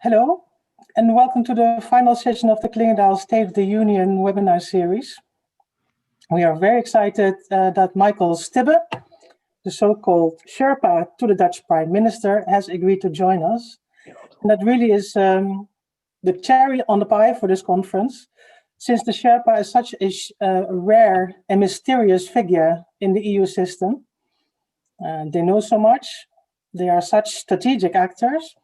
Hello, and welcome to the final session of the Clingendael State of the Union webinar series. We are very excited that Michael Stibbe, the so-called Sherpa to the Dutch Prime Minister, has agreed to join us. And that really is the cherry on the pie for this conference, since the Sherpa is such a rare and mysterious figure in the EU system. They know so much, they are such strategic actors,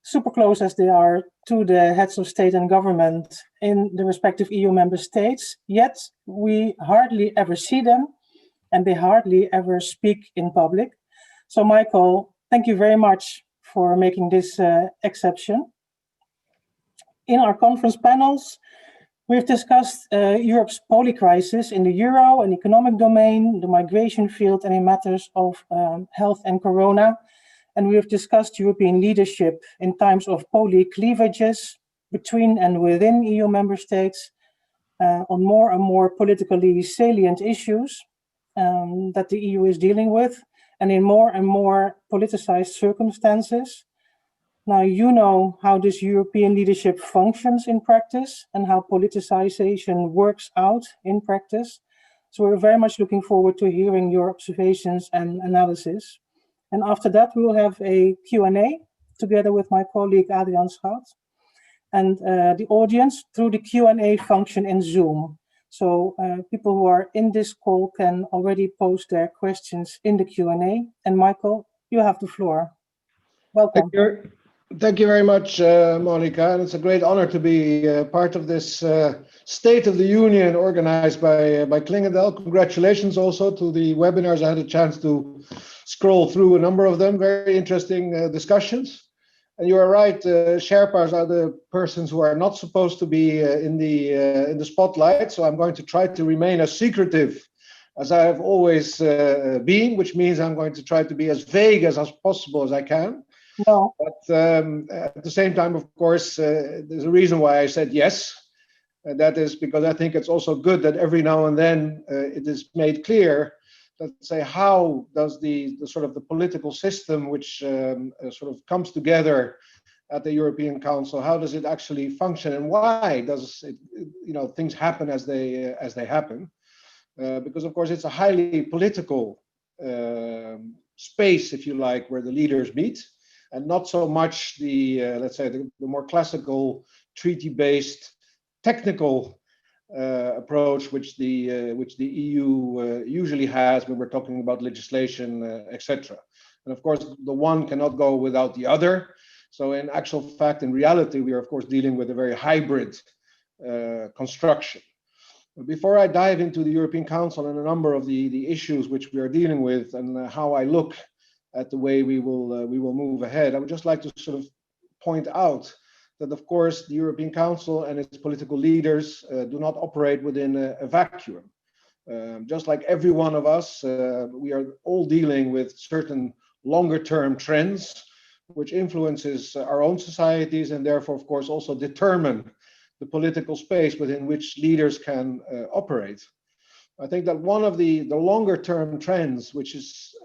super close as they are to the heads of state and government in the respective EU member states, yet we hardly ever see them and they hardly ever speak in public. So Michael, thank you very much for making this exception. In our conference panels, we've discussed Europe's polycrisis in the euro and economic domain, the migration field, and in matters of health and corona. And we have discussed European leadership in times of polycleavages between and within EU member states on more and more politically salient issues that the EU is dealing with, and in more and more politicized circumstances. Now, you know how this European leadership functions in practice and how politicization works out in practice. So we're very much looking forward to hearing your observations and analysis. And after that, we will have a Q&A together with my colleague Adriaan Schout and the audience through the Q&A function in Zoom. So people who are in this call can already post their questions in the Q&A. And Michael, you have the floor. Welcome. Thank you very much, Monika. And it's a great honor to be part of this State of the Union organized by Clingendael. Congratulations also to the webinars. I had a chance to scroll through a number of them. Very interesting discussions. And you are right, Sherpas are the persons who are not supposed to be in the spotlight. So I'm going to try to remain as secretive as I have always been, which means I'm going to try to be as vague as possible as I can. No. But at the same time, of course, there's a reason why I said yes. And that is because I think it's also good that every now and then it is made clear that, say, how does the sort of the political system which sort of comes together at the European Council, how does it actually function, and why does it, things happen as they happen? Because of course it's a highly political space, if you like, where the leaders meet, and not so much the let's say the more classical treaty-based technical approach which the EU usually has when we're talking about legislation, etc. And of course, the one cannot go without the other. So in actual fact, in reality, we are of course dealing with a very hybrid construction. Before I dive into the European Council and a number of the issues which we are dealing with and how I look at the way we will move ahead, I would just like to sort of point out that, of course, the European Council and its political leaders do not operate within a vacuum. Just like every one of us, we are all dealing with certain longer-term trends, which influences our own societies and therefore, of course, also determine the political space within which leaders can operate. I think that one of the longer-term trends, which is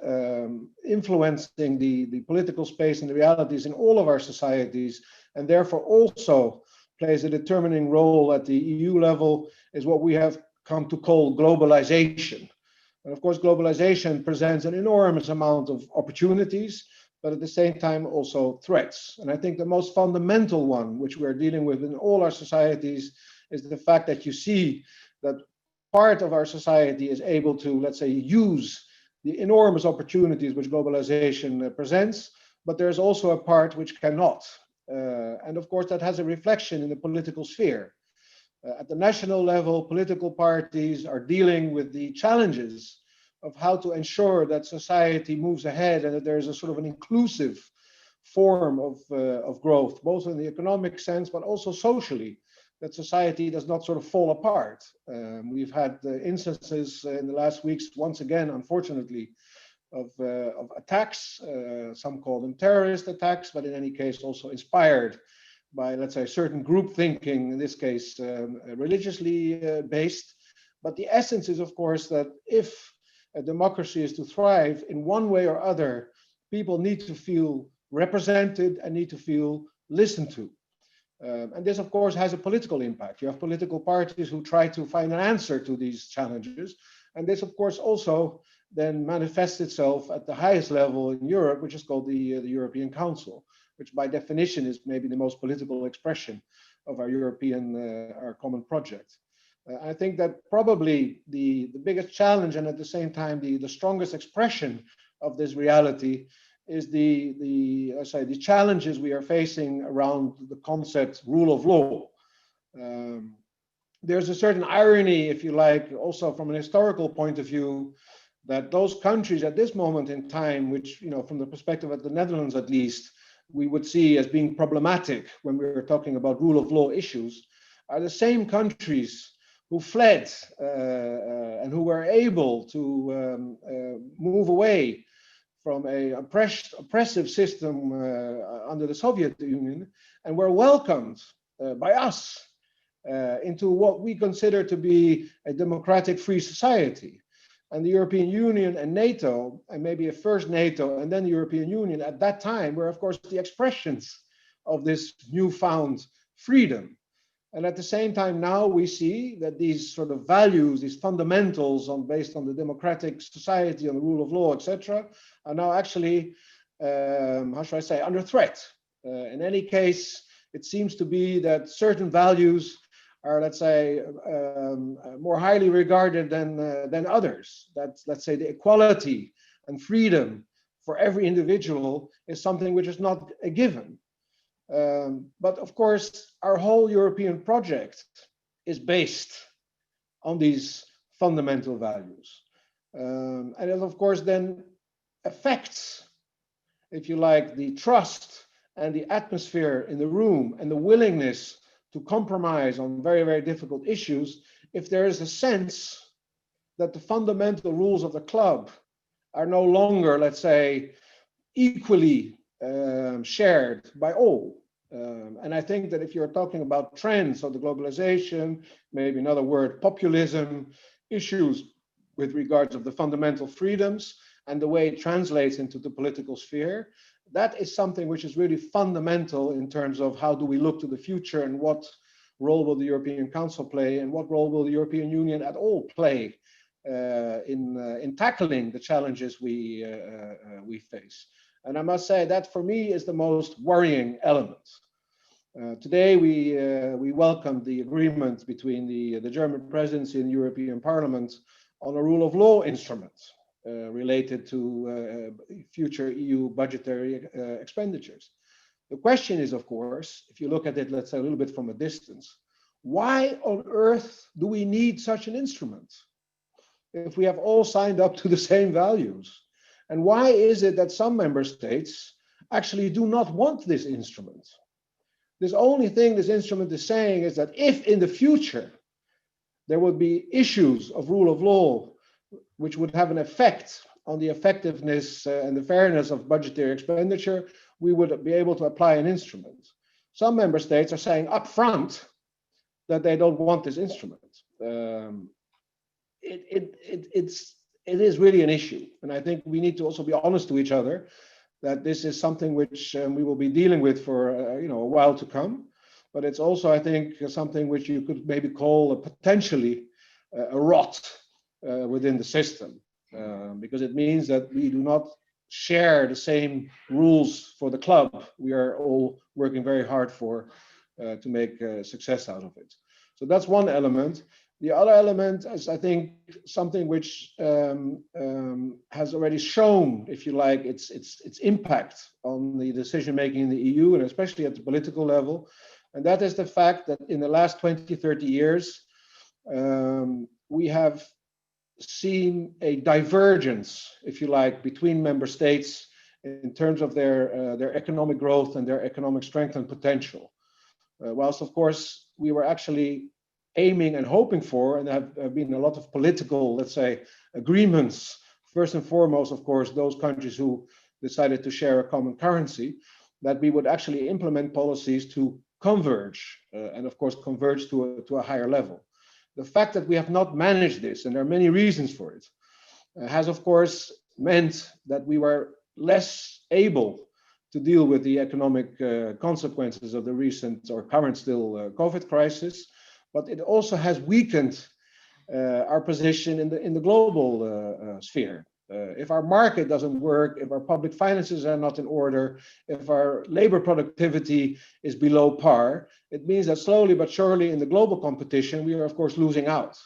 influencing the political space and the realities in all of our societies, and therefore also plays a determining role at the EU level, is what we have come to call globalization. And of course, globalization presents an enormous amount of opportunities, but at the same time also threats. And I think the most fundamental one, which we're dealing with in all our societies, is the fact that you see that part of our society is able to, let's say, use the enormous opportunities which globalization presents, but there's also a part which cannot. And of course, that has a reflection in the political sphere. At the national level, political parties are dealing with the challenges of how to ensure that society moves ahead and that there is a sort of an inclusive form of growth, both in the economic sense, but also socially, that society does not sort of fall apart. We've had instances in the last weeks, once again, unfortunately, of attacks. Some call them terrorist attacks, but in any case also inspired by, let's say, certain group thinking, in this case, religiously based. But the essence is, of course, that if a democracy is to thrive in one way or other, people need to feel represented and need to feel listened to. And this, of course, has a political impact. You have political parties who try to find an answer to these challenges. And this, of course, also then manifests itself at the highest level in Europe, which is called the European Council, which by definition is maybe the most political expression of our our common project. I think that probably the biggest challenge, and at the same time the strongest expression of this reality, is the challenges we are facing around the concept rule of law. There's a certain irony, if you like, also from an historical point of view, that those countries at this moment in time, which, from the perspective of the Netherlands at least, we would see as being problematic when we were talking about rule of law issues, are the same countries who fled and who were able to move away from an oppressive system under the Soviet Union, and were welcomed by us into what we consider to be a democratic free society. And the European Union and NATO, and maybe at first NATO and then the European Union at that time, were of course the expressions of this newfound freedom. And at the same time now we see that these sort of values, these fundamentals based on the democratic society, on the rule of law, etc., are now actually, how should I say, under threat. In any case, it seems to be that certain values are, let's say, more highly regarded than others. That's, let's say, the equality and freedom for every individual is something which is not a given. But of course, our whole European project is based on these fundamental values. And it, of course, then affects, if you like, the trust and the atmosphere in the room and the willingness to compromise on very, very difficult issues, if there is a sense that the fundamental rules of the club are no longer, let's say, equally shared by all. And I think that if you're talking about trends of the globalization, maybe another word, populism, issues with regards of the fundamental freedoms and the way it translates into the political sphere, that is something which is really fundamental in terms of how do we look to the future and what role will the European Council play and what role will the European Union at all play in tackling the challenges we face. And I must say that for me is the most worrying element. Today we welcomed the agreement between the German presidency and the European Parliament on a rule of law instrument related to future EU budgetary expenditures. The question is, of course, if you look at it, let's say a little bit from a distance, why on earth do we need such an instrument if we have all signed up to the same values? And why is it that some member states actually do not want this instrument? This only thing this instrument is saying is that if in the future there would be issues of rule of law which would have an effect on the effectiveness and the fairness of budgetary expenditure, we would be able to apply an instrument. Some member states are saying up front that they don't want this instrument. It is really an issue. And I think we need to also be honest to each other that this is something which we will be dealing with for a while to come. But it's also, I think, something which you could maybe call potentially a rot within the system, because it means that we do not share the same rules for the club. We are all working very hard to make a success out of it. So that's one element. The other element is, I think, something which has already shown, if you like, its impact on the decision making in the EU, and especially at the political level. And that is the fact that in the last 20, 30 years, we have seen a divergence, if you like, between member states in terms of their economic growth and their economic strength and potential. Whilst, of course, we were actually aiming and hoping for, and there have been a lot of political, let's say, agreements, first and foremost, of course, those countries who decided to share a common currency, that we would actually implement policies to converge, and of course, converge to a higher level. The fact that we have not managed this, and there are many reasons for it, has, of course, meant that we were less able to deal with the economic consequences of the recent or current still COVID crisis, but it also has weakened our position in the global sphere. If our market doesn't work, if our public finances are not in order, if our labor productivity is below par, it means that slowly but surely in the global competition, we are of course losing out.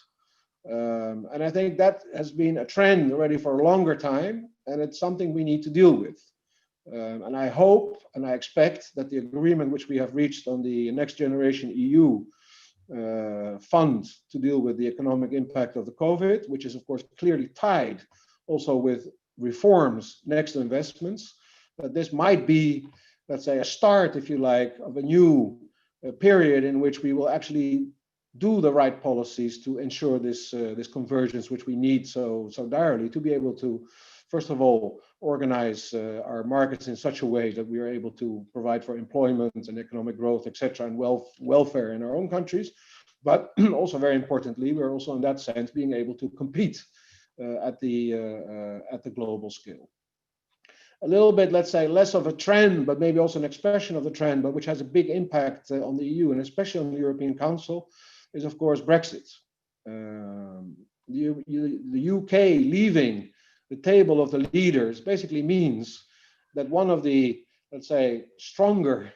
And I think that has been a trend already for a longer time, and it's something we need to deal with. And I hope and I expect that the agreement which we have reached on the Next Generation EU fund to deal with the economic impact of the COVID, which is of course clearly tied also with reforms next to investments, that this might be, let's say, a start, if you like, of a new period in which we will actually do the right policies to ensure this convergence which we need so direly to be able to, first of all, organize our markets in such a way that we are able to provide for employment and economic growth, etc., and welfare in our own countries. But also very importantly, we're also in that sense being able to compete at the global scale. A little bit, let's say, less of a trend, but maybe also an expression of the trend, but which has a big impact on the EU and especially on the European Council, is of course Brexit. The UK leaving the table of the leaders basically means that one of the, let's say, stronger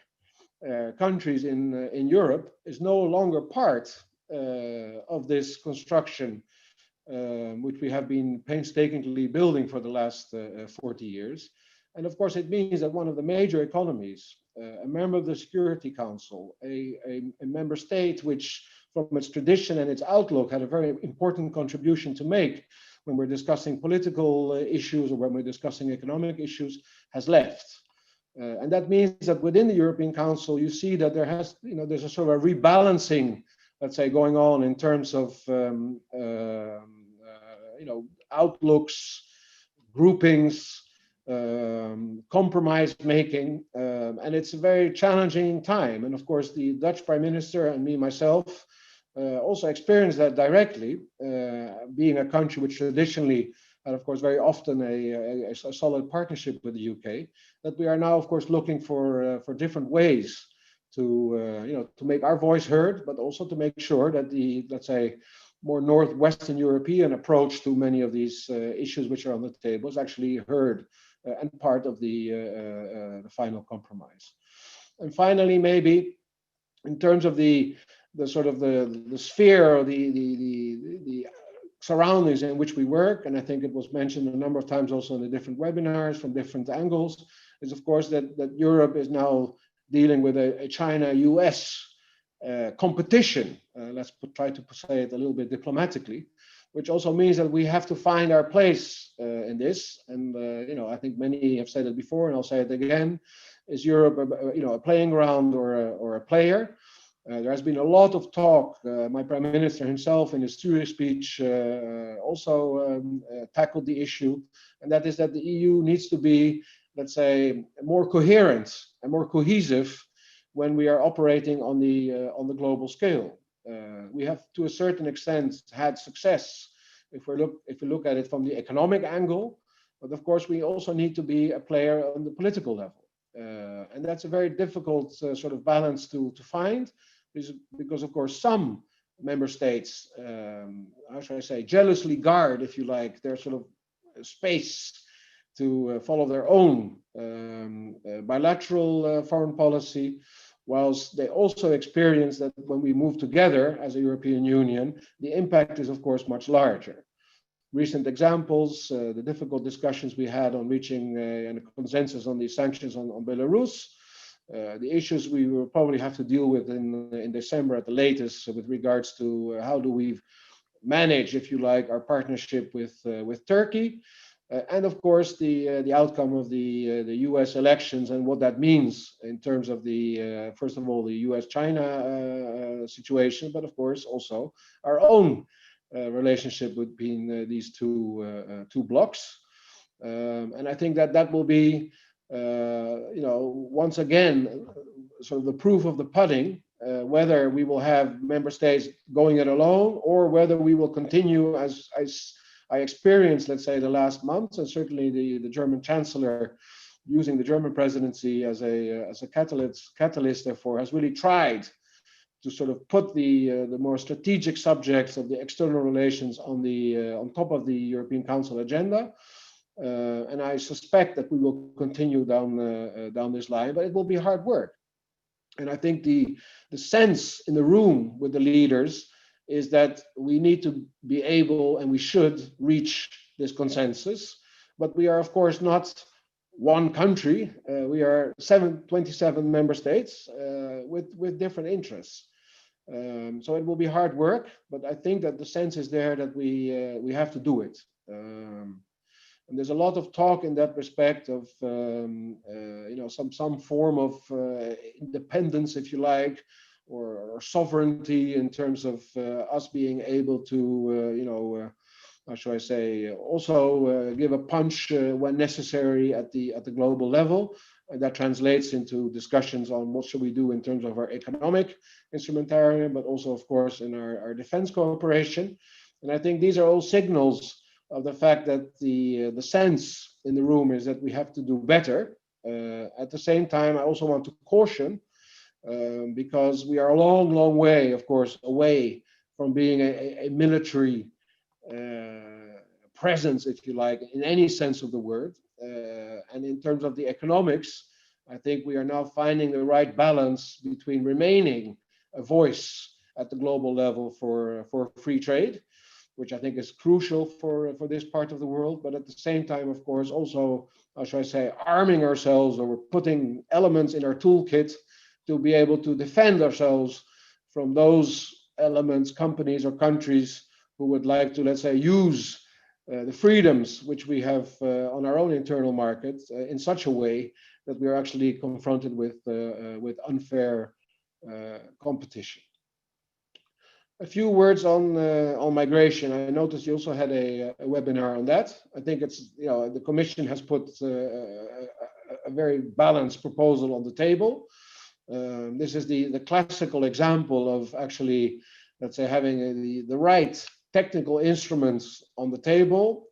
countries in Europe is no longer part of this construction, which we have been painstakingly building for the last 40 years. And of course, it means that one of the major economies, a member of the Security Council, a member state which from its tradition and its outlook had a very important contribution to make when we're discussing political issues or when we're discussing economic issues, has left. And that means that within the European Council, you see that there's a sort of a rebalancing, let's say, going on in terms of outlooks, groupings, compromise making, and it's a very challenging time. And of course, the Dutch Prime Minister and me myself also experienced that directly, being a country which traditionally had, of course, very often a solid partnership with the UK. That we are now, of course, looking for different ways to make our voice heard, but also to make sure that the, let's say, more Northwestern European approach to many of these issues which are on the table is actually heard and part of the final compromise. And finally, maybe in terms of the sort of the sphere or the surroundings in which we work, and I think it was mentioned a number of times also in the different webinars from different angles, is of course that Europe is now dealing with a China-US competition, let's try to say it a little bit diplomatically, which also means that we have to find our place in this. And I think many have said it before, and I'll say it again: is Europe a playing ground or a player? There has been a lot of talk. My Prime Minister himself, in his Zurich speech, also tackled the issue, and that is that the EU needs to be, let's say, more coherent and more cohesive when we are operating on the global scale. We have, to a certain extent, had success if we look at it from the economic angle, but of course we also need to be a player on the political level, and that's a very difficult sort of balance to find, because of course some member states, how should I say, jealously guard, if you like, their sort of space to follow their own bilateral foreign policy, whilst they also experience that when we move together as a European Union, the impact is of course much larger. Recent examples, the difficult discussions we had on reaching a consensus on the sanctions on Belarus, the issues we will probably have to deal with in December at the latest with regards to how do we manage, if you like, our partnership with Turkey. And of course, the outcome of the U.S. elections and what that means in terms of the first of all the U.S.-China situation, but of course also our own relationship between these two blocks. And I think that will be once again sort of the proof of the pudding, whether we will have member states going it alone or whether we will continue as I experienced, let's say, the last months, and certainly the German Chancellor using the German presidency as a catalyst, therefore, has really tried to sort of put the more strategic subjects of the external relations on top of the European Council agenda. And I suspect that we will continue down this line, but it will be hard work. And I think the sense in the room with the leaders is that we need to be able, and we should reach this consensus. But we are, of course, not one country. We are 27 member states with different interests. So it will be hard work, but I think that the sense is there that we have to do it. And there's a lot of talk in that respect of some form of independence, if you like, or sovereignty in terms of us being able to how shall I say, also give a punch when necessary at the global level. And that translates into discussions on what should we do in terms of our economic instrumentarium, but also, of course, in our defense cooperation. And I think these are all signals of the fact that the sense in the room is that we have to do better. At the same time, I also want to caution, because we are a long, long way, of course, away from being a military presence, if you like, in any sense of the word. And in terms of the economics, I think we are now finding the right balance between remaining a voice at the global level for free trade, which I think is crucial for this part of the world, but at the same time, of course, also, how should I say, arming ourselves or putting elements in our toolkit to be able to defend ourselves from those elements, companies or countries who would like to, let's say, use the freedoms which we have on our own internal market in such a way that we are actually confronted with unfair competition. A few words on migration. I noticed you also had a webinar on that. I think it's, the Commission has put a very balanced proposal on the table. This is the classical example of actually, let's say, having the right technical instruments on the table,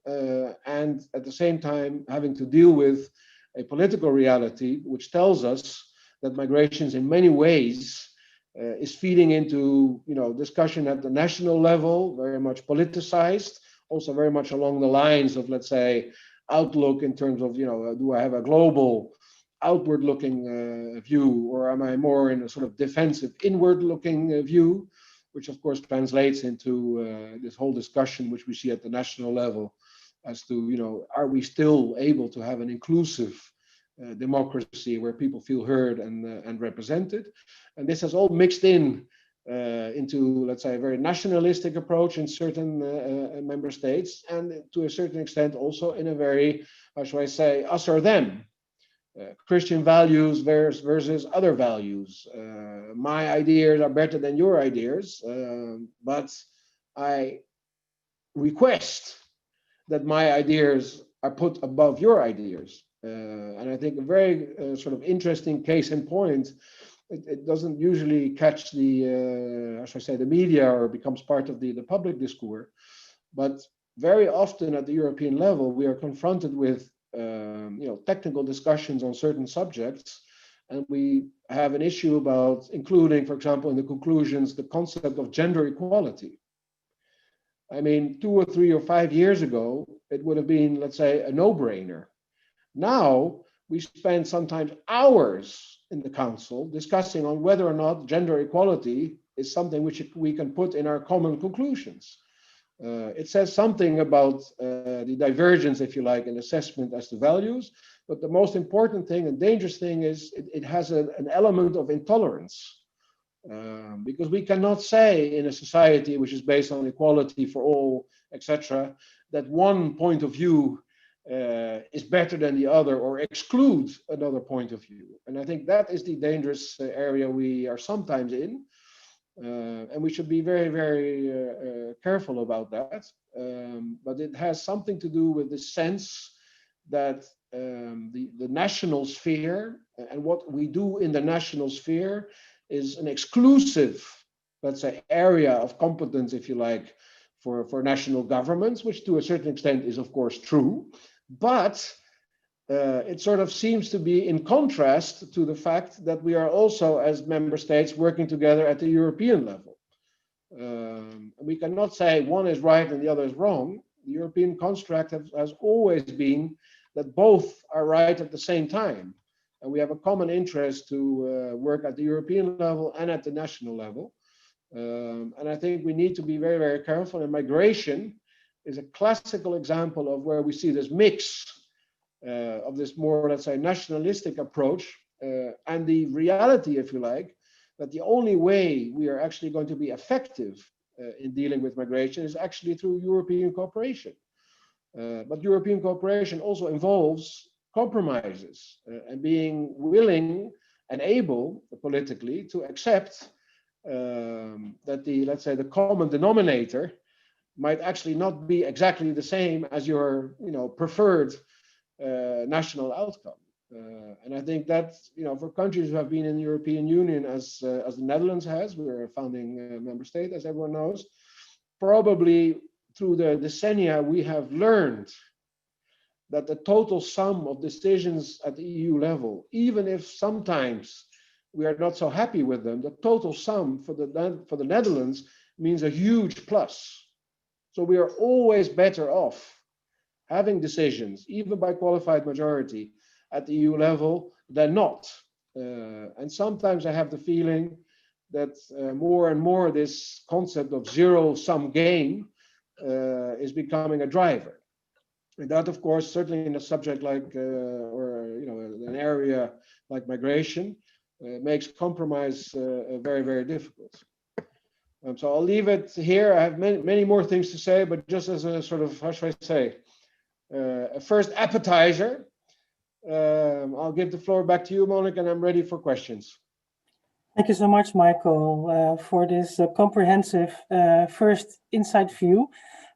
and at the same time having to deal with a political reality which tells us that migrations in many ways is feeding into discussion at the national level, very much politicized, also very much along the lines of, let's say, outlook in terms of, do I have a global outward looking view, or am I more in a sort of defensive inward looking view, which of course translates into this whole discussion which we see at the national level as to, are we still able to have an inclusive democracy where people feel heard and represented. And this has all mixed in into, let's say, a very nationalistic approach in certain member states, and to a certain extent also in a very, how shall I say, us or them. Christian values versus other values. My ideas are better than your ideas, but I request that my ideas are put above your ideas. And I think a very sort of interesting case in point, it doesn't usually catch the, how should I say, the media or becomes part of the public discourse, but very often at the European level, we are confronted with technical discussions on certain subjects, and we have an issue about including, for example, in the conclusions, the concept of gender equality. I mean, 2 or 3 or 5 years ago, it would have been, let's say, a no-brainer. Now, we spend sometimes hours in the council discussing on whether or not gender equality is something which we can put in our common conclusions. It says something about the divergence, if you like, in assessment as to values, but the most important thing and dangerous thing is it has an element of intolerance. Because we cannot say in a society which is based on equality for all, etc., that one point of view is better than the other or excludes another point of view. And I think that is the dangerous area we are sometimes in. And we should be very, very careful about that. But it has something to do with the sense that the national sphere and what we do in the national sphere is an exclusive, let's say, area of competence, if you like, for national governments, which to a certain extent is, of course, true. But it sort of seems to be in contrast to the fact that we are also, as member states, working together at the European level. We cannot say one is right and the other is wrong. The European construct has always been that both are right at the same time. And we have a common interest to work at the European level and at the national level. And I think we need to be very, very careful. And migration is a classical example of where we see this mix of this more, let's say, nationalistic approach and the reality, if you like, that the only way we are actually going to be effective in dealing with migration is actually through European cooperation. But European cooperation also involves compromises and being willing and able politically to accept that the, let's say, the common denominator might actually not be exactly the same as your, preferred national outcome. And I think that, for countries who have been in the European Union as the Netherlands has, we're a founding member state, as everyone knows, probably through the decennia, we have learned that the total sum of decisions at the EU level, even if sometimes we are not so happy with them, the total sum for the Netherlands means a huge plus. So we are always better off having decisions, even by qualified majority, at the EU level than not. And sometimes I have the feeling that more and more this concept of zero-sum game is becoming a driver. And that, of course, certainly in a subject like, an area like migration, makes compromise very, very difficult. So I'll leave it here. I have many more things to say, but just as a sort of, how should I say, a first appetizer, I'll give the floor back to you, Monika, and I'm ready for questions. Thank you so much, Michael, for this comprehensive first inside view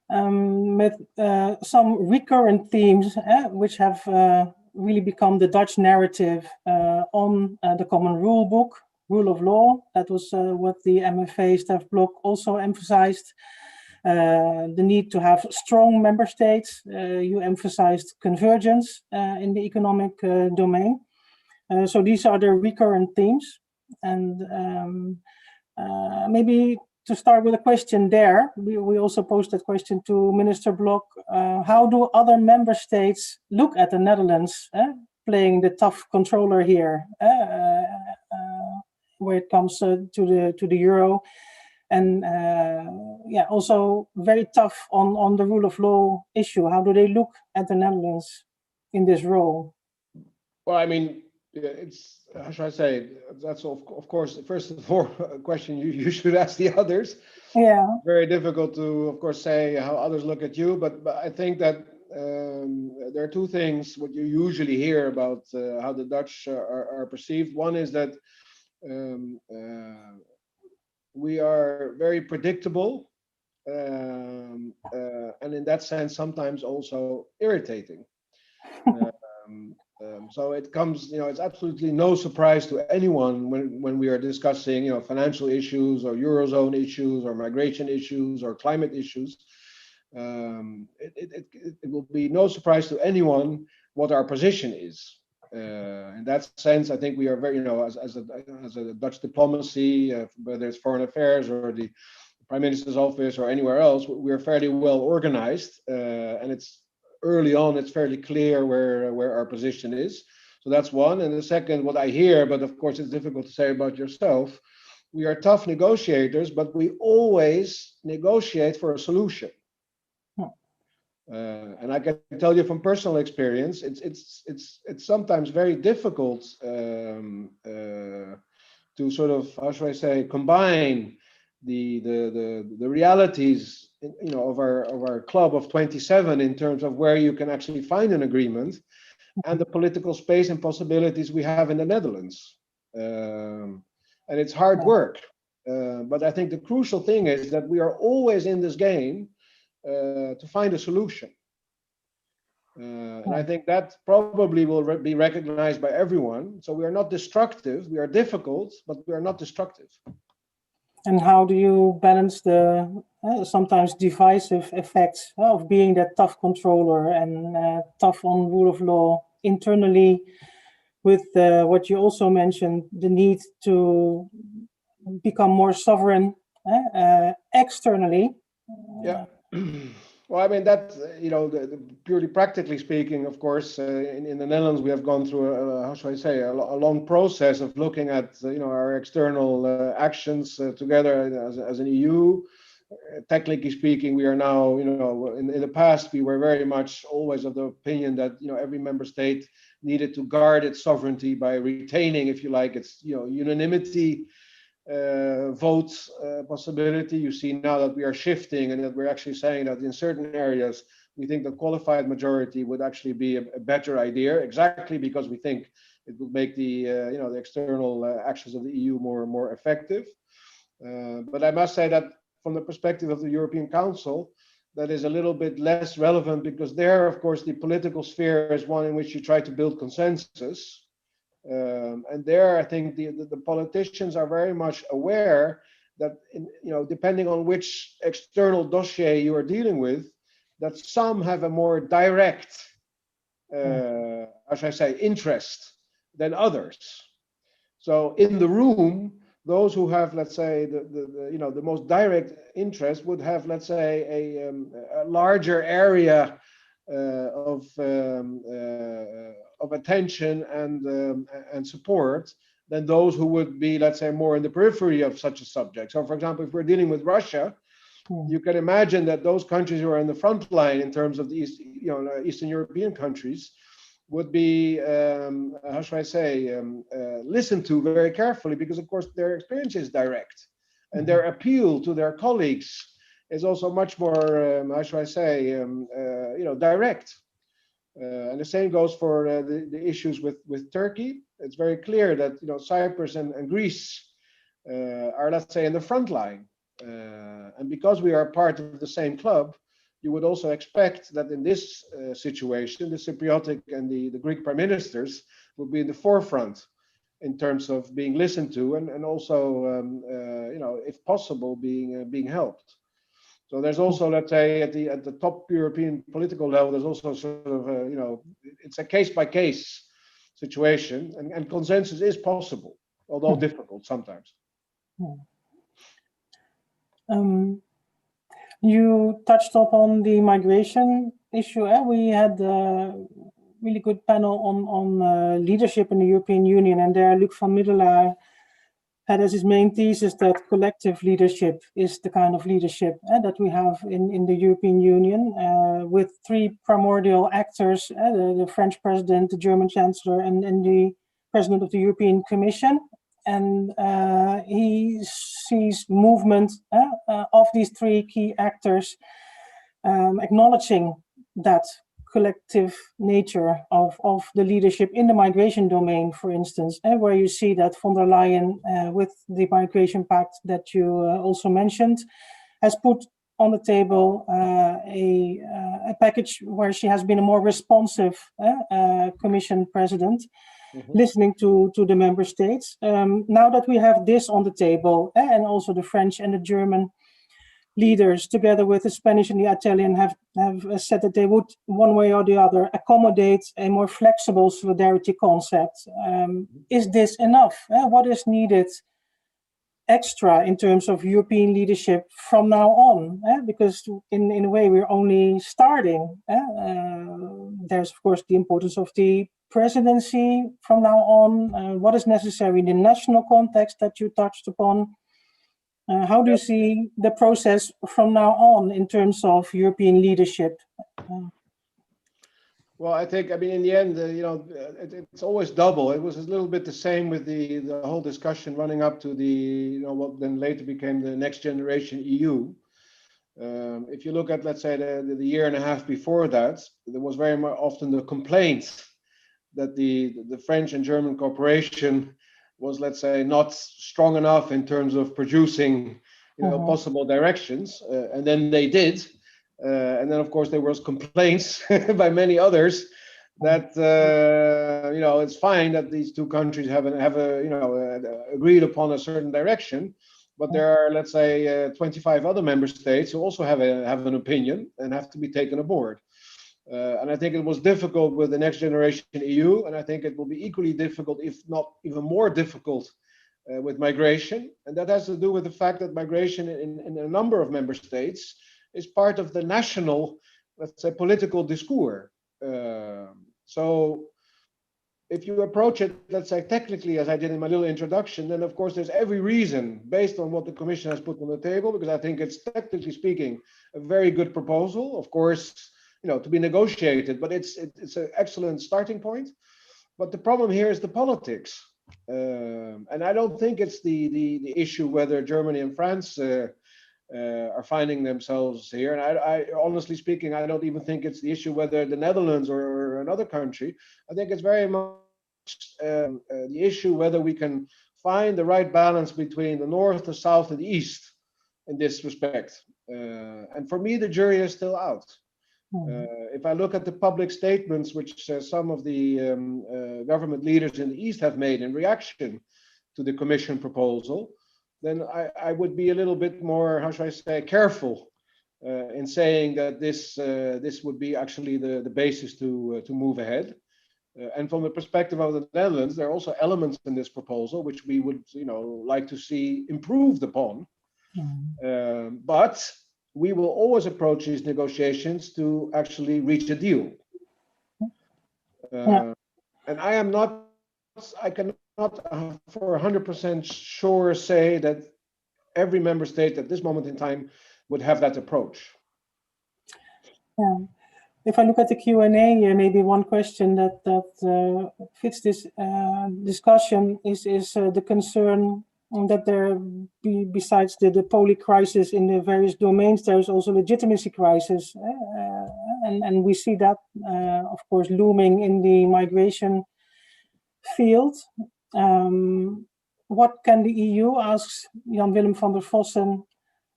with some recurrent themes which have really become the Dutch narrative on the common rule book, rule of law. That was what the MFA staff bloc also emphasized. The need to have strong member states. You emphasized convergence in the economic domain. So these are the recurrent themes. And maybe to start with a question there, we also posed that question to Minister Blok. How do other member states look at the Netherlands playing the tough controller here where it comes to the euro? And also very tough on the rule of law issue. How do they look at the Netherlands in this role? Well, I mean, it's, how should I say, that's of course, first of all, a question you should ask the others. Yeah. Very difficult to, of course, say how others look at you, but I think that there are two things what you usually hear about how the Dutch are perceived. One is that we are very predictable, and in that sense, sometimes also irritating. So it comes, it's absolutely no surprise to anyone when we are discussing, financial issues or Eurozone issues or migration issues or climate issues. It will be no surprise to anyone what our position is. In that sense, I think we are very, as a Dutch diplomacy, whether it's foreign affairs or the Prime Minister's office or anywhere else, we are fairly well organized, and it's early on, it's fairly clear where our position is. So that's one. And the second, what I hear, but of course it's difficult to say about yourself, we are tough negotiators, but we always negotiate for a solution. And I can tell you from personal experience, it's sometimes very difficult to sort of, how should I say, combine the realities, of our club of 27 in terms of where you can actually find an agreement and the political space and possibilities we have in the Netherlands. And it's hard work. But I think the crucial thing is that we are always in this game to find a solution. And I think that probably will be recognized by everyone. So we are not destructive, we are difficult, but we are not destructive. And how do you balance the sometimes divisive effects of being that tough controller and tough on rule of law internally with what you also mentioned, the need to become more sovereign externally. Yeah. Well, I mean, that, purely practically speaking, of course, in the Netherlands, we have gone through, how should I say, a long process of looking at, our external actions together as an EU. Technically speaking, we are now, in the past, we were very much always of the opinion that, every member state needed to guard its sovereignty by retaining, if you like, its, unanimity vote possibility. You see now that we are shifting and that we're actually saying that in certain areas we think that qualified majority would actually be a better idea, exactly because we think it would make the the external actions of the EU more effective. But I must say that from the perspective of the European Council, that is a little bit less relevant, because there, of course, the political sphere is one in which you try to build consensus. And there, I think the politicians are very much aware that, depending on which external dossier you are dealing with, that some have a more direct, how should I say, interest than others. So in the room, those who have, let's say, the most direct interest would have, let's say, a larger area of attention and support than those who would be, let's say, more in the periphery of such a subject. So, for example, if we're dealing with Russia, you can imagine that those countries who are in the front line in terms of the Eastern European countries would be, how should I say, listened to very carefully, because, of course, their experience is direct, and their appeal to their colleagues is also much more, how should I say, direct. And the same goes for the issues with Turkey. It's very clear that Cyprus and Greece are, let's say, in the front line, and because we are part of the same club, you would also expect that in this situation, the Cypriotic and the Greek prime ministers would be in the forefront in terms of being listened to, and also, if possible, being helped. So there's also, let's say, at the top European political level, there's also sort of, it's a case by case situation, and consensus is possible, although difficult sometimes. You touched upon the migration issue. We had a really good panel on leadership in the European Union, and there Luc van Middelaar had as his main thesis that collective leadership is the kind of leadership that we have in the European Union, with three primordial actors, the French president, the German chancellor, and the president of the European Commission. And he sees movement of these three key actors, acknowledging that collective nature of the leadership in the migration domain, for instance, where you see that von der Leyen, with the migration pact that you also mentioned, has put on the table a package where she has been a more responsive Commission president, listening to the member states. Now that we have this on the table, and also the French and the German leaders, together with the Spanish and the Italian, have said that they would, one way or the other, accommodate a more flexible solidarity concept. Is this enough? What is needed extra in terms of European leadership from now on? Because in a way we're only starting. There's of course the importance of the presidency from now on. What is necessary in the national context that you touched upon? How do you see the process from now on in terms of European leadership? Well, I think, in the end, it's always double. It was a little bit the same with the whole discussion running up to the, what then later became the next generation EU. If you look at, let's say, the year and a half before that, there was very much often the complaint that the French and German cooperation was, let's say, not strong enough in terms of producing, possible directions, and then they did. And then, of course, there was complaints by many others that it's fine that these two countries have agreed upon a certain direction, but there are, let's say, 25 other member states who also have an opinion and have to be taken aboard. And I think it was difficult with the next generation EU, and I think it will be equally difficult, if not even more difficult, with migration. And that has to do with the fact that migration in a number of member states is part of the national, let's say, political discourse. So if you approach it, let's say, technically, as I did in my little introduction, then of course there's every reason, based on what the Commission has put on the table, because I think it's, technically speaking, a very good proposal. Of course, to be negotiated, but it's an excellent starting point. But the problem here is the politics, and I don't think it's the issue whether Germany and France are finding themselves here. And I honestly speaking, I don't even think it's the issue whether the Netherlands or another country. I think it's very much the issue whether we can find the right balance between the north, the south, and the east in this respect. And for me, the jury is still out. If I look at the public statements which some of the government leaders in the East have made in reaction to the Commission proposal, then I would be a little bit more, how should I say, careful in saying that this would be actually the basis to move ahead. And from the perspective of the Netherlands, there are also elements in this proposal which we would, like to see improved upon. But we will always approach these negotiations to actually reach a deal. And I cannot for 100% sure say that every member state at this moment in time would have that approach. Yeah. If I look at the Q&A here, maybe one question that fits this discussion is the concern that there besides the poly crisis in the various domains, there is also legitimacy crisis, and we see that of course looming in the migration field. What can the EU, asks Jan Willem van der Vossen,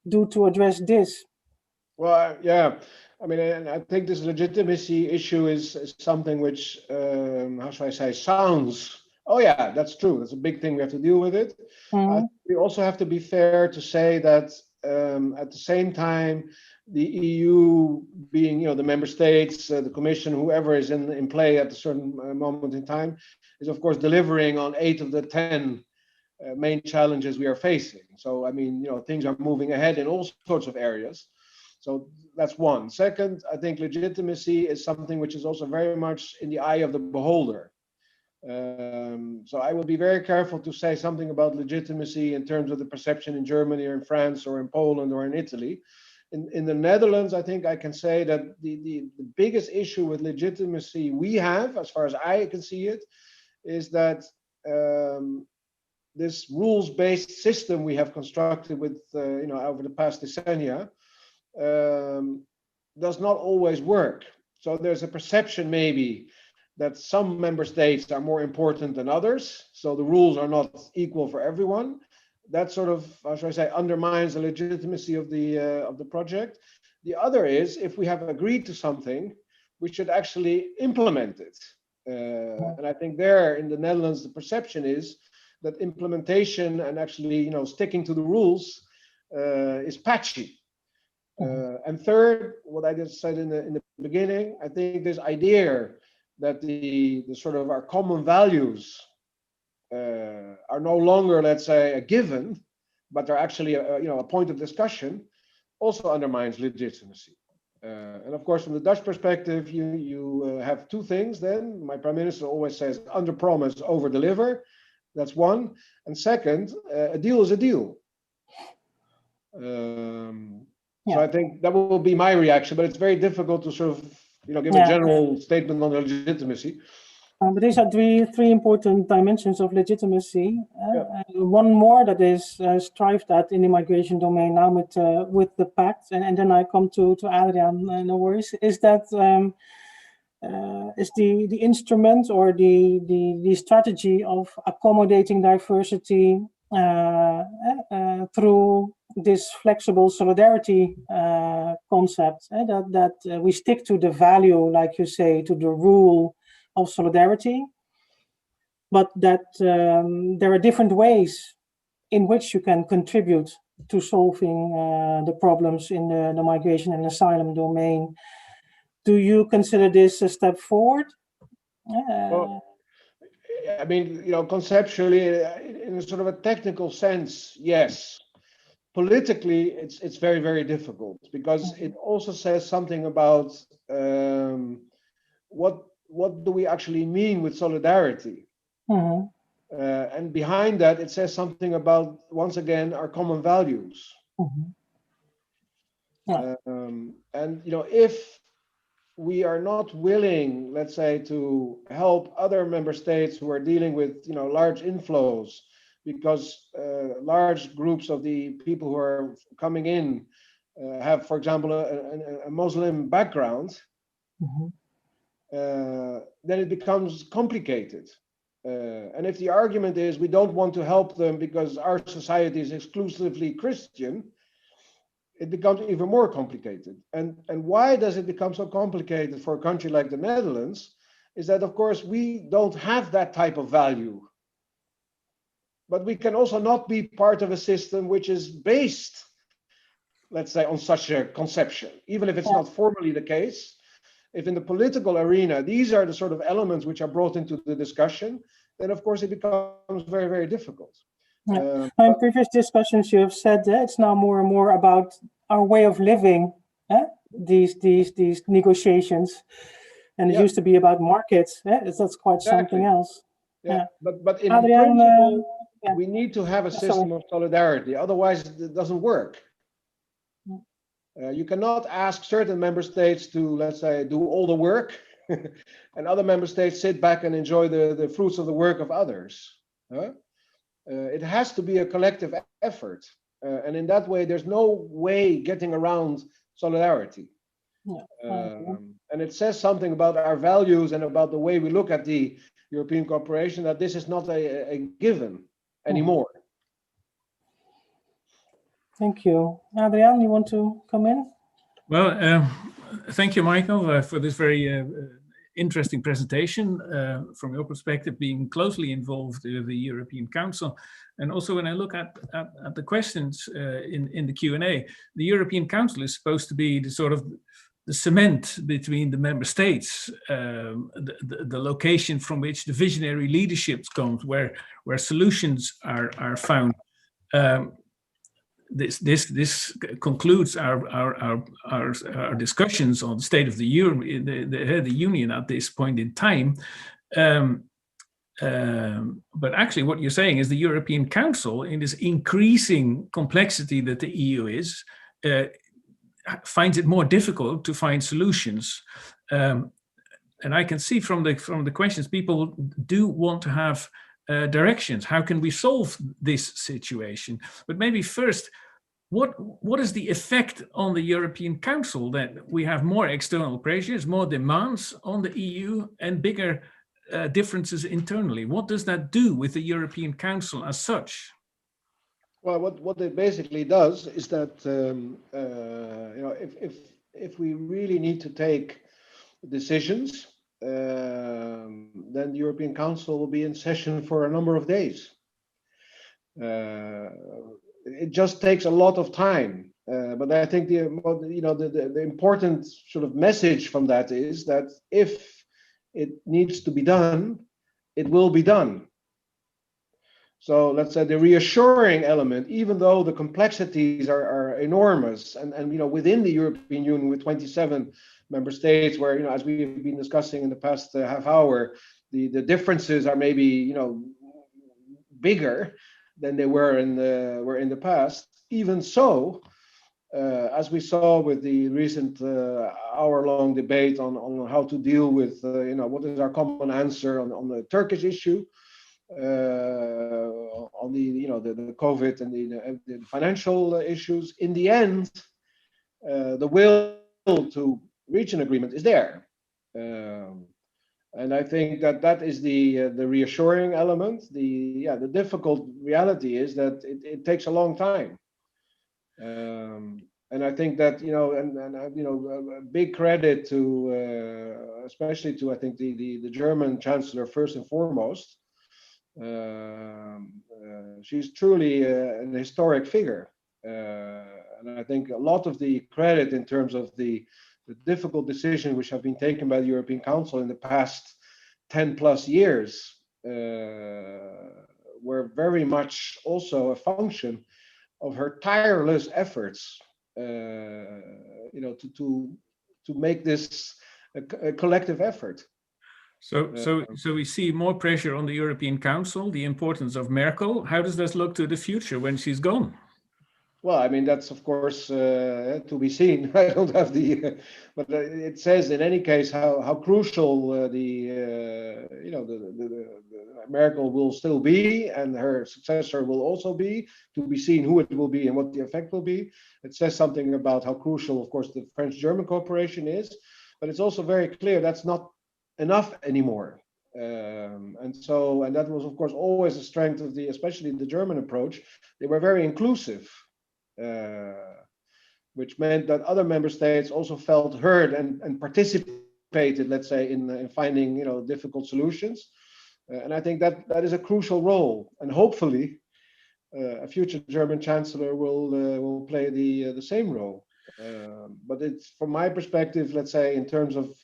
do to address this? Well, yeah, I mean, and I think this legitimacy issue is something which, how should I say, sounds, oh yeah, that's true. That's a big thing. We have to deal with it. We also have to be fair to say that at the same time, the EU being, the member states, the Commission, whoever is in play at a certain moment in time, is of course delivering on 8 of the 10 main challenges we are facing. So, I mean, things are moving ahead in all sorts of areas. So that's one. Second, I think legitimacy is something which is also very much in the eye of the beholder. So I will be very careful to say something about legitimacy in terms of the perception in Germany or in France or in Poland or in Italy. In the Netherlands, I think I can say that the biggest issue with legitimacy we have, as far as I can see it, is that this rules-based system we have constructed with, over the past decennia, does not always work. So there's a perception maybe that some member states are more important than others, so the rules are not equal for everyone. That sort of, how should I say, undermines the legitimacy of the project. The other is, if we have agreed to something, we should actually implement it. And I think there in the Netherlands, the perception is that implementation and actually, sticking to the rules is patchy. And third, what I just said in the beginning, I think this idea that the sort of our common values are no longer, let's say, a given, but are actually a point of discussion, also undermines legitimacy. And of course, from the Dutch perspective, you have two things then. My Prime Minister always says, under promise, over deliver. That's one. And second, a deal is a deal. So I think that will be my reaction, but it's very difficult to sort of, give a general statement on legitimacy. But these are three important dimensions of legitimacy. One more that is strived at in the migration domain now with the pact, and then I come to Adriaan, no worries, is that is the instrument or the strategy of accommodating diversity through this flexible solidarity concept, that we stick to the value, like you say, to the rule of solidarity, but that there are different ways in which you can contribute to solving the problems in the migration and asylum domain. do you consider this a step forward? Well, I mean, conceptually, in a sort of a technical sense, yes. Politically, it's very, very difficult because it also says something about what do we actually mean with solidarity. And behind that, it says something about, once again, our common values. And if we are not willing, let's say, to help other member states who are dealing with large inflows, because large groups of the people who are coming in have, for example, a Muslim background, then it becomes complicated. And if the argument is we don't want to help them because our society is exclusively Christian, it becomes even more complicated. And why does it become so complicated for a country like the Netherlands? Is that, of course, we don't have that type of value. But we can also not be part of a system which is based, let's say, on such a conception, even if it's not formally the case. If in the political arena, these are the sort of elements which are brought into the discussion, then of course it becomes very, very difficult. In previous discussions, you have said that it's now more and more about our way of living, these negotiations, and it used to be about markets. That's quite something else. But in Adriaan, principle, we need to have a system of solidarity. Otherwise, it doesn't work. You cannot ask certain member states to, let's say, do all the work, and other member states sit back and enjoy the fruits of the work of others. It has to be a collective effort. And in that way, there's no way getting around solidarity. And it says something about our values and about the way we look at the European cooperation, that this is not a given anymore. Thank you. Adriaan, you want to come in? Well, thank you, Michael, for this very interesting presentation from your perspective, being closely involved with the European Council. And also when I look at the questions in the Q&A, the European Council is supposed to be the sort of the cement between the member states, the location from which the visionary leadership comes, where solutions are found. This concludes our discussions on the state of the Union at this point in time. But actually, what you're saying is the European Council, in this increasing complexity that the EU is, finds it more difficult to find solutions. And I can see from the questions, people do want to have directions. How can we solve this situation? But maybe first, what is the effect on the European Council that we have more external pressures, more demands on the EU, and bigger differences internally? What does that do with the European Council as such? Well, what it basically does is that if we really need to take decisions, then the European Council will be in session for a number of days. It just takes a lot of time, but I think the important sort of message from that is that if it needs to be done, it will be done. So let's say the reassuring element, even though the complexities are enormous, and within the European Union with 27 member states, where as we've been discussing in the past half hour, the differences are maybe bigger than they were in the past. Even so, as we saw with the recent hour-long debate on how to deal with what is our common answer on the Turkish issue, on the COVID and the financial issues, in the end, the will to reach an agreement is there. And I think that is the reassuring element. The difficult reality is that it takes a long time. And I think that a big credit to especially to I think the German Chancellor first and foremost. She's truly an historic figure, and I think a lot of the credit in terms of the difficult decisions which have been taken by the European Council in the past 10 plus years were very much also a function of her tireless efforts, to make this a collective effort. So we see more pressure on the European Council, the importance of Merkel. How does this look to the future when she's gone? Well, I mean, that's of course to be seen. I don't have the, but it says in any case how crucial the Merkel will still be, and her successor will also be. To be seen who it will be and what the effect will be. It says something about how crucial, of course, the French-German cooperation is, but it's also very clear that's not enough anymore. And that was, of course, always a strength of especially the German approach. They were very inclusive. Which meant that other member states also felt heard and participated, let's say, in finding difficult solutions. And I think that is a crucial role. And hopefully, a future German chancellor will play the same role. But it's, from my perspective, let's say, in terms of,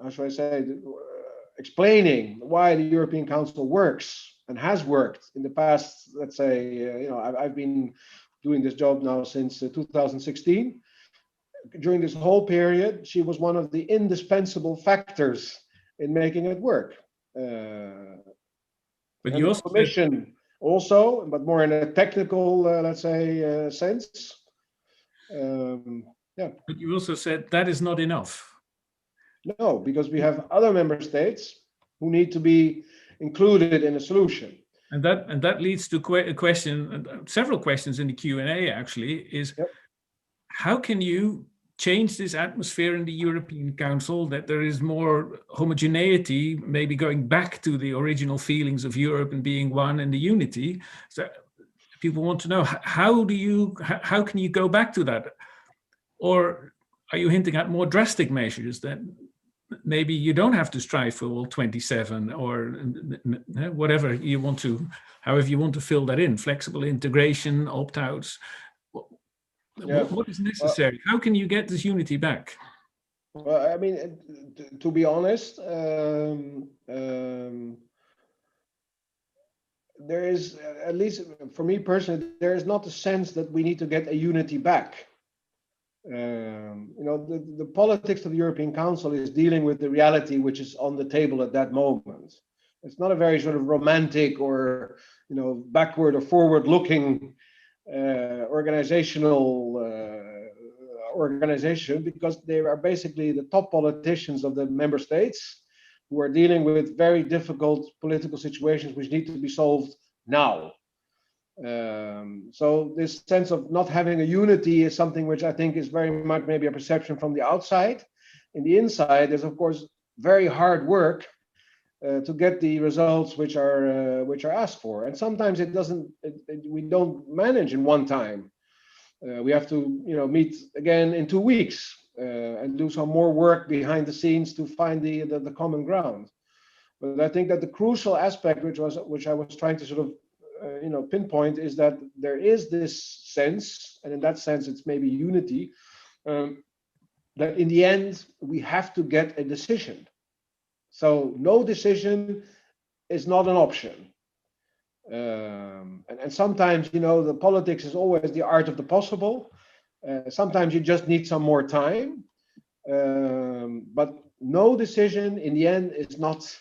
how should I say, explaining why the European Council works and has worked in the past. Let's say, I've been doing this job now since 2016. During this whole period, she was one of the indispensable factors in making it work. But you also Commission also, but more in a technical, let's say, sense. But you also said that is not enough. No, because we have other member states who need to be included in a solution. And that leads to a question, several questions in the Q&A actually, is how can you change this atmosphere in the European Council, that there is more homogeneity, maybe going back to the original feelings of Europe and being one and the unity? So people want to know, how can you go back to that? Or are you hinting at more drastic measures that maybe you don't have to strive for all 27, or whatever you want to, however you want to fill that in, flexible integration, opt-outs. What is necessary? How can you get this unity back? Well, I mean, to be honest, there is, at least for me personally, there is not a sense that we need to get a unity back. The politics of the European Council is dealing with the reality which is on the table at that moment. It's not a very sort of romantic or backward or forward-looking organization, because they are basically the top politicians of the member states who are dealing with very difficult political situations which need to be solved now. So this sense of not having a unity is something which I think is very much maybe a perception from the outside. In the inside, there's of course very hard work to get the results which are asked for, and sometimes we don't manage in one time. We have to meet again in 2 weeks and do some more work behind the scenes to find the common ground. But I think that the crucial aspect, which I was trying to sort of pinpoint, is that there is this sense, and in that sense it's maybe unity, that in the end we have to get a decision. So no decision is not an option. And sometimes, the politics is always the art of the possible. Sometimes you just need some more time. But no decision in the end is not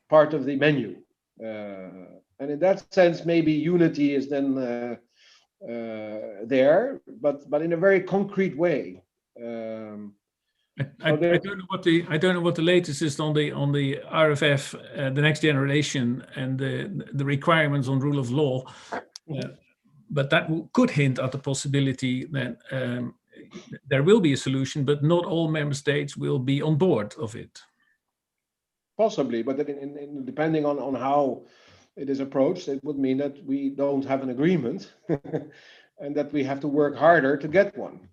part of the menu. And in that sense, maybe unity is then there, but in a very concrete way. I don't know what the latest is on the RFF, the next generation, and the requirements on rule of law, but that could hint at the possibility that there will be a solution, but not all member states will be on board of it. Possibly, but depending on how it is approached, it would mean that we don't have an agreement and that we have to work harder to get one.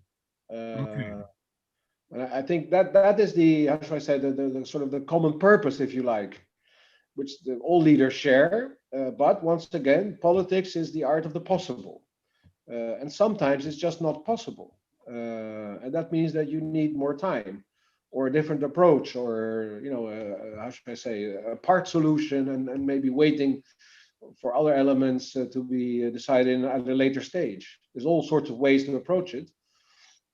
Okay. And I think that is the, how should I say, the sort of the common purpose, if you like, which all leaders share. But once again, politics is the art of the possible. And sometimes it's just not possible. And that means that you need more time, or a different approach, or how should I say, a part solution, and maybe waiting for other elements to be decided at a later stage. There's all sorts of ways to approach it,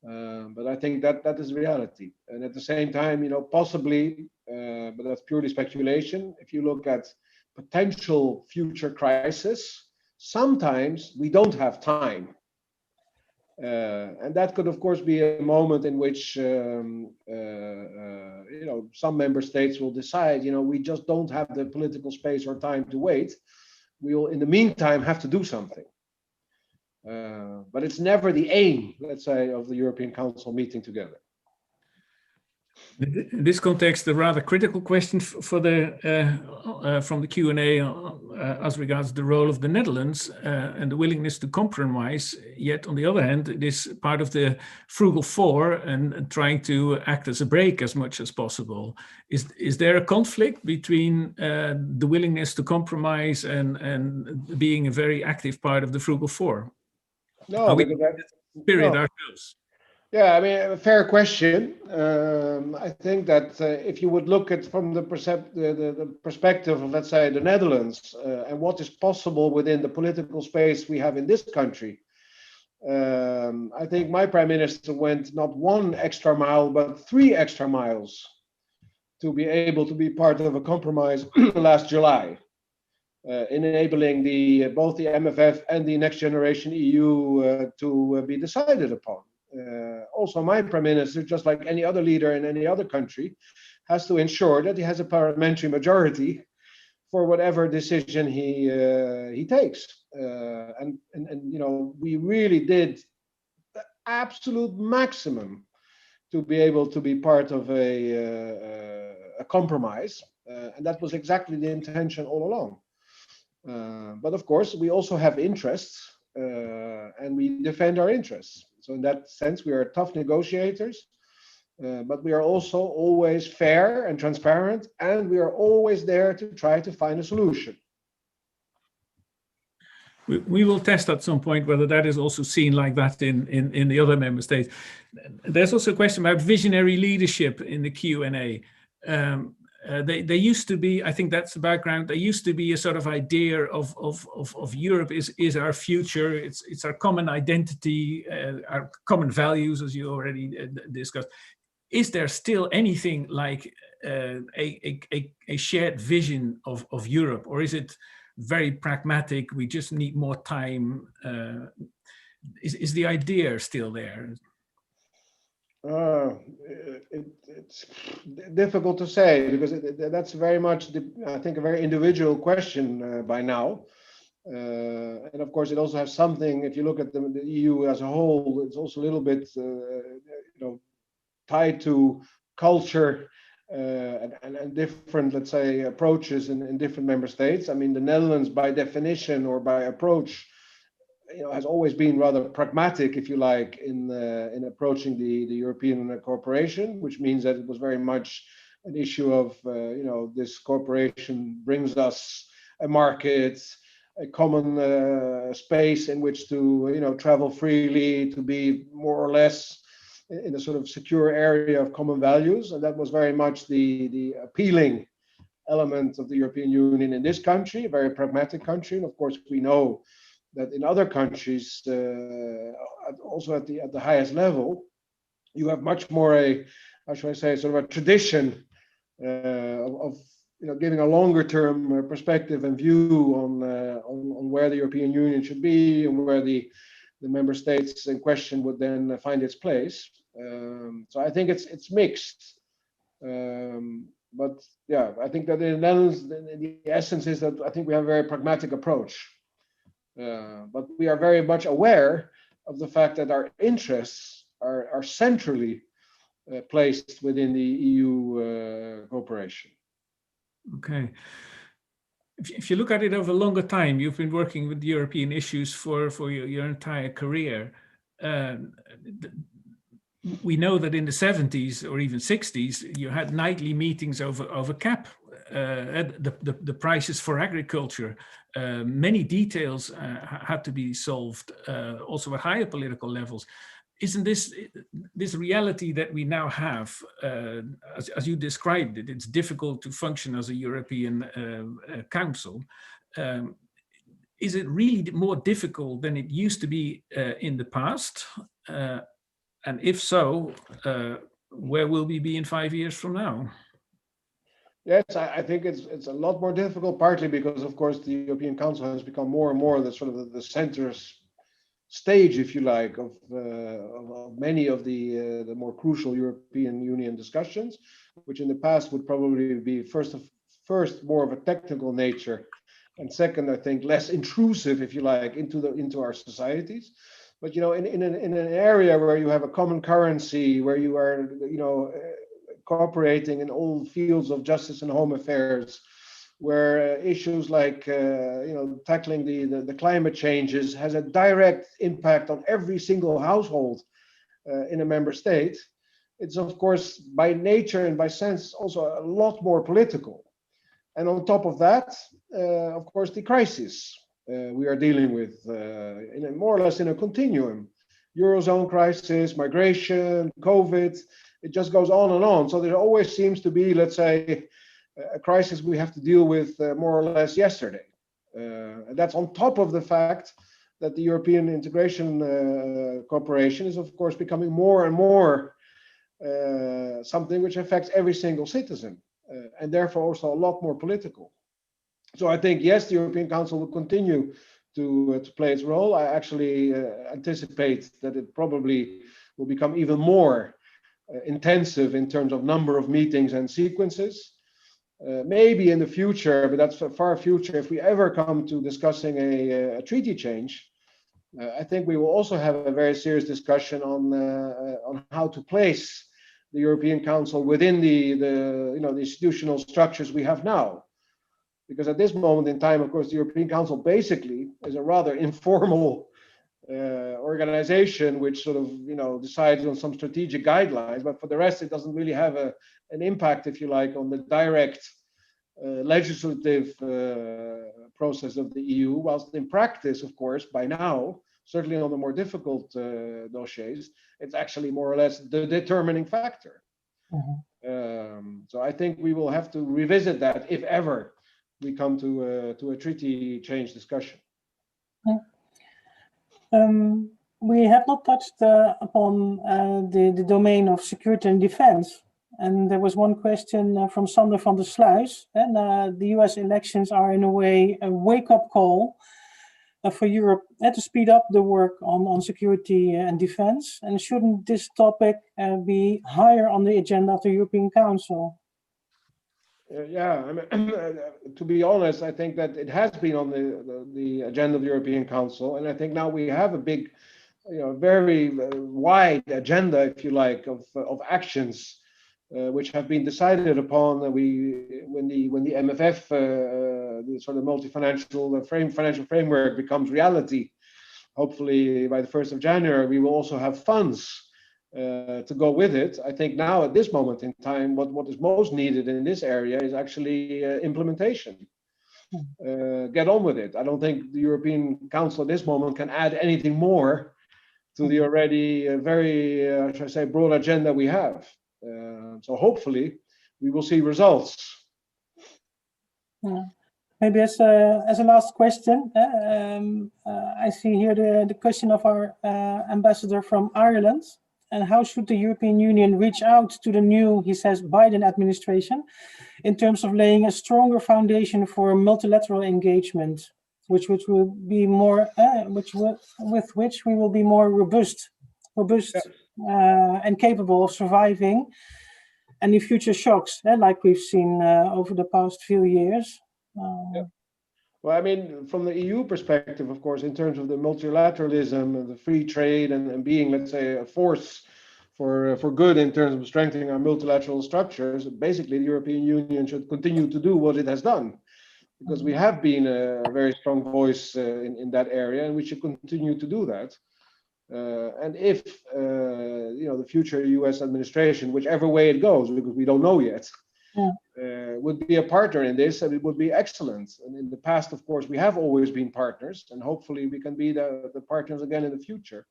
but I think that is reality. And at the same time, possibly, but that's purely speculation. If you look at potential future crisis, sometimes we don't have time. And that could, of course, be a moment in which some member states will decide, we just don't have the political space or time to wait. We will, in the meantime, have to do something. But it's never the aim, let's say, of the European Council meeting together. In this context, a rather critical question for from the Q&A as regards the role of the Netherlands and the willingness to compromise. Yet, on the other hand, it is part of the Frugal Four and trying to act as a brake as much as possible. Is there a conflict between the willingness to compromise and being a very active part of the Frugal Four? No, are we because spirit ourselves? Yeah, I mean, a fair question. I think that if you would look at from the perspective of, let's say, the Netherlands and what is possible within the political space we have in this country, I think my prime minister went not 1 extra mile, but 3 extra miles to be able to be part of a compromise last July, enabling both the MFF and the Next Generation EU to be decided upon. Also, my prime minister, just like any other leader in any other country, has to ensure that he has a parliamentary majority for whatever decision he takes. And we really did the absolute maximum to be able to be part of a compromise, and that was exactly the intention all along. But of course, we also have interests, and we defend our interests. So in that sense, we are tough negotiators, but we are also always fair and transparent, and we are always there to try to find a solution. We will test at some point whether that is also seen like that in the other member states. There's also a question about visionary leadership in the Q&A. There used to be, I think that's the background, there used to be a sort of idea of Europe is our future, it's our common identity, our common values, as you already discussed. Is there still anything like a shared vision of Europe, or is it very pragmatic, we just need more time? Is the idea still there? It's difficult to say, because that's very much, I think, a very individual question by now. And of course, it also has something, if you look at the EU as a whole, it's also a little bit tied to culture and different, let's say, approaches in different member states. I mean, the Netherlands, by definition or by approach, has always been rather pragmatic, if you like, in approaching the European cooperation, which means that it was very much an issue of, this cooperation brings us a market, a common space in which to, travel freely, to be more or less in a sort of secure area of common values. And that was very much the appealing element of the European Union in this country, a very pragmatic country. And of course, we know that in other countries, also at the highest level, you have much more how should I say, sort of a tradition of giving a longer term perspective and view on where the European Union should be and where the member states in question would then find its place. So I think it's mixed. But yeah, I think that in the Netherlands, the essence is that I think we have a very pragmatic approach. But we are very much aware of the fact that our interests are centrally placed within the EU cooperation. Okay. If you look at it over a longer time, you've been working with European issues for your entire career. We know that in the 70s or even 60s, you had nightly meetings over CAP, the prices for agriculture. Many details had to be solved, also at higher political levels. isn't this reality that we now have, as you described it, it's difficult to function as a European Council. Is it really more difficult than it used to be in the past? And if so, where will we be in 5 years from now? Yes, I think it's a lot more difficult, partly because, of course, the European Council has become more and more the sort of the center stage, if you like, of many of the more crucial European Union discussions, which in the past would probably be first more of a technical nature, and second, I think, less intrusive, if you like, into our societies. But in an area where you have a common currency, where you are cooperating in all fields of justice and home affairs, where issues like tackling the climate changes has a direct impact on every single household in a member state, it's of course by nature and by sense also a lot more political. And on top of that, of course, the crisis we are dealing with more or less in a continuum. Eurozone crisis, migration, COVID, it just goes on and on. So there always seems to be, let's say, a crisis we have to deal with more or less yesterday. And that's on top of the fact that the European Integration Cooperation is, of course, becoming more and more something which affects every single citizen, and therefore also a lot more political. So I think, yes, the European Council will continue to play its role. I actually anticipate that it probably will become even more intensive in terms of number of meetings and sequences. Maybe in the future, but that's a far future, if we ever come to discussing a treaty change, I think we will also have a very serious discussion on how to place the European Council within the institutional structures we have now. Because at this moment in time, of course, the European Council basically is a rather informal organization which sort of decides on some strategic guidelines, but for the rest, it doesn't really have an impact, if you like, on the direct legislative process of the EU. Whilst in practice, of course, by now, certainly on the more difficult dossiers, it's actually more or less the determining factor. Mm-hmm. So I think we will have to revisit that if ever we come to a treaty change discussion. We have not touched upon the domain of security and defense. And there was one question from Sander van der Sluis. And the US elections are in a way a wake-up call for Europe to speed up the work on security and defense. And shouldn't this topic be higher on the agenda of the European Council? Yeah, I mean, to be honest, I think that it has been on the agenda of the European Council, and I think now we have a big, very wide agenda, if you like, of actions which have been decided upon. When the MFF, the sort of multi-financial financial framework becomes reality, hopefully by the 1st of January, we will also have funds to go with it. I think now at this moment in time, what is most needed in this area is actually implementation. Get on with it. I don't think the European Council at this moment can add anything more to the already very, should I say, broad agenda we have. So hopefully we will see results. Yeah. Maybe as a last question, I see here the question of our ambassador from Ireland. And how should the European Union reach out to the new, he says, Biden administration in terms of laying a stronger foundation for multilateral engagement, which will be more, with which we will be more robust, and capable of surviving any future shocks, like we've seen over the past few years. Well, I mean, from the EU perspective, of course, in terms of the multilateralism and the free trade and being, let's say, a force for good in terms of strengthening our multilateral structures, basically the European Union should continue to do what it has done, because we have been a very strong voice in that area, and we should continue to do that. And if the future US administration, whichever way it goes, because we don't know yet, would be a partner in this, and it would be excellent. And in the past, of course, we have always been partners, and hopefully we can be the partners again in the future.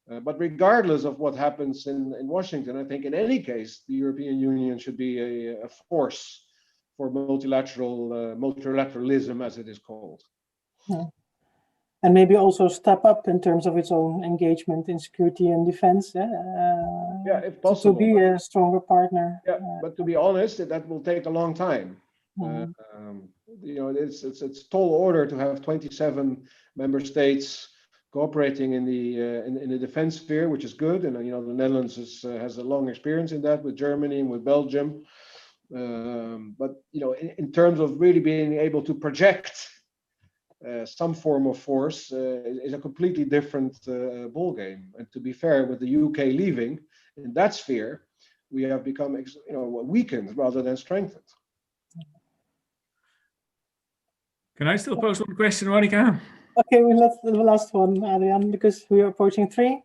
But regardless of what happens in Washington, I think in any case, the European Union should be a force for multilateralism, as it is called. Yeah. And maybe also step up in terms of its own engagement in security and defense. Yeah, if possible. To be a stronger partner. Yeah, but to be honest, that will take a long time. Mhm. It's tall order to have 27 member states cooperating in the defense sphere, which is good. And the Netherlands has a long experience in that with Germany and with Belgium. But in terms of really being able to project some form of force is a completely different ballgame. And to be fair, with the UK leaving in that sphere, we have become weakened rather than strengthened. Can I still pose one question, Monika? Okay, let's the last one, Adriaan, because we are approaching 4,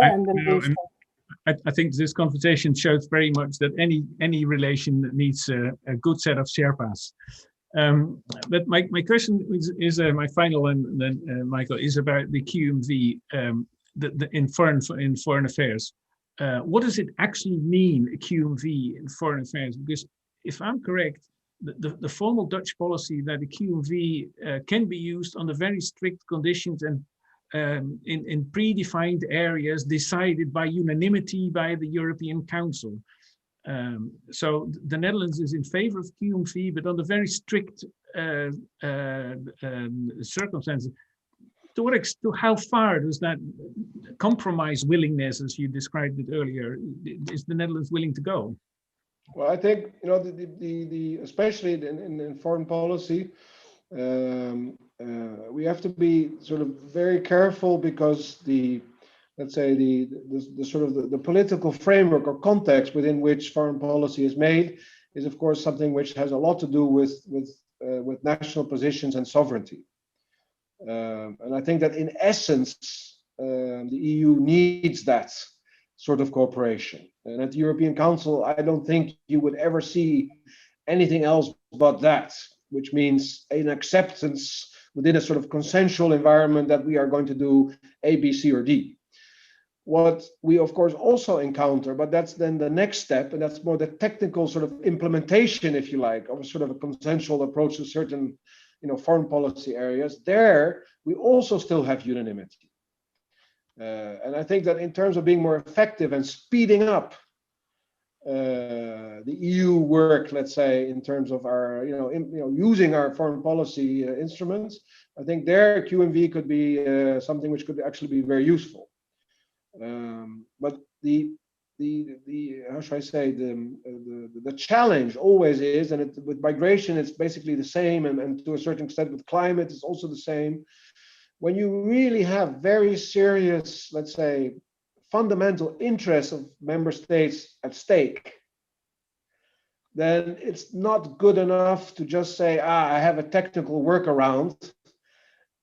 and then I think this conversation shows very much that any relation needs a good set of Sherpas. But my question is my final one, then Michael, is about the QMV in foreign affairs. What does it actually mean, a QMV in foreign affairs? Because if I'm correct, the formal Dutch policy that the QMV can be used under very strict conditions and in predefined areas decided by unanimity by the European Council. So the Netherlands is in favor of QMV, but under very strict circumstances. To how far does that compromise willingness, as you described it earlier, is the Netherlands willing to go? Well, I think especially in foreign policy, we have to be sort of very careful because the political framework or context within which foreign policy is made is, of course, something which has a lot to do with national positions and sovereignty. And I think that in essence, the EU needs that sort of cooperation. And at the European Council, I don't think you would ever see anything else but that, which means an acceptance within a sort of consensual environment that we are going to do A, B, C, or D. What we, of course, also encounter, but that's then the next step, and that's more the technical sort of implementation, if you like, of a sort of a consensual approach to certain, foreign policy areas. There, we also still have unanimity. And I think that in terms of being more effective and speeding up the EU work, let's say, in terms of our, using our foreign policy instruments, I think there QMV could be something which could actually be very useful. But the how should I say, the challenge always is, and with migration it's basically the same, and to a certain extent with climate it's also the same. When you really have very serious, let's say, fundamental interests of member states at stake, then it's not good enough to just say, I have a technical workaround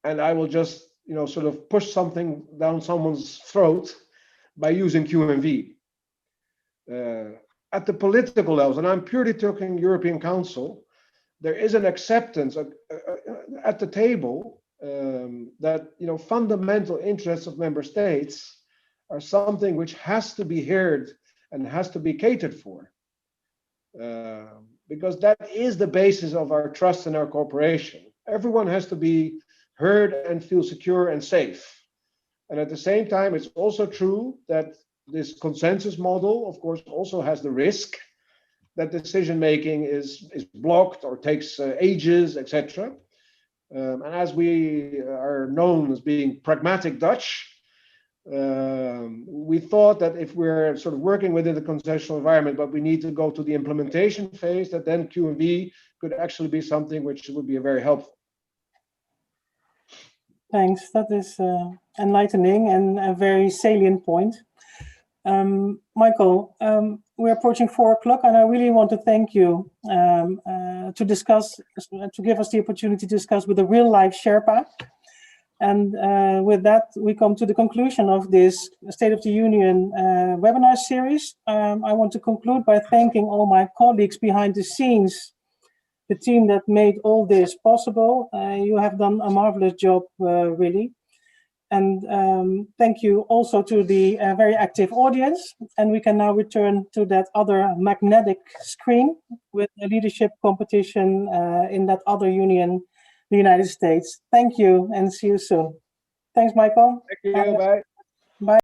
and I will just, sort of push something down someone's throat by using QMV. At the political levels, and I'm purely talking European Council, there is an acceptance at the table that fundamental interests of member states are something which has to be heard and has to be catered for, because that is the basis of our trust and our cooperation. Everyone has to be heard and feel secure and safe. And at the same time, it's also true that this consensus model, of course, also has the risk that decision making is blocked or takes ages, etc. And as we are known as being pragmatic Dutch, we thought that if we're sort of working within the consensual environment, but we need to go to the implementation phase, that then QMV could actually be something which would be very helpful. Thanks. That is enlightening and a very salient point. Michael, we're approaching 4 o'clock, and I really want to thank you to give us the opportunity to discuss with a real-life Sherpa. And with that, we come to the conclusion of this State of the Union webinar series. I want to conclude by thanking all my colleagues behind the scenes, the team that made all this possible. You have done a marvelous job, really. And thank you also to the very active audience. And we can now return to that other magnetic screen with the leadership competition in that other union, the United States. Thank you and see you soon. Thanks, Michael. Thank you. Bye. Bye.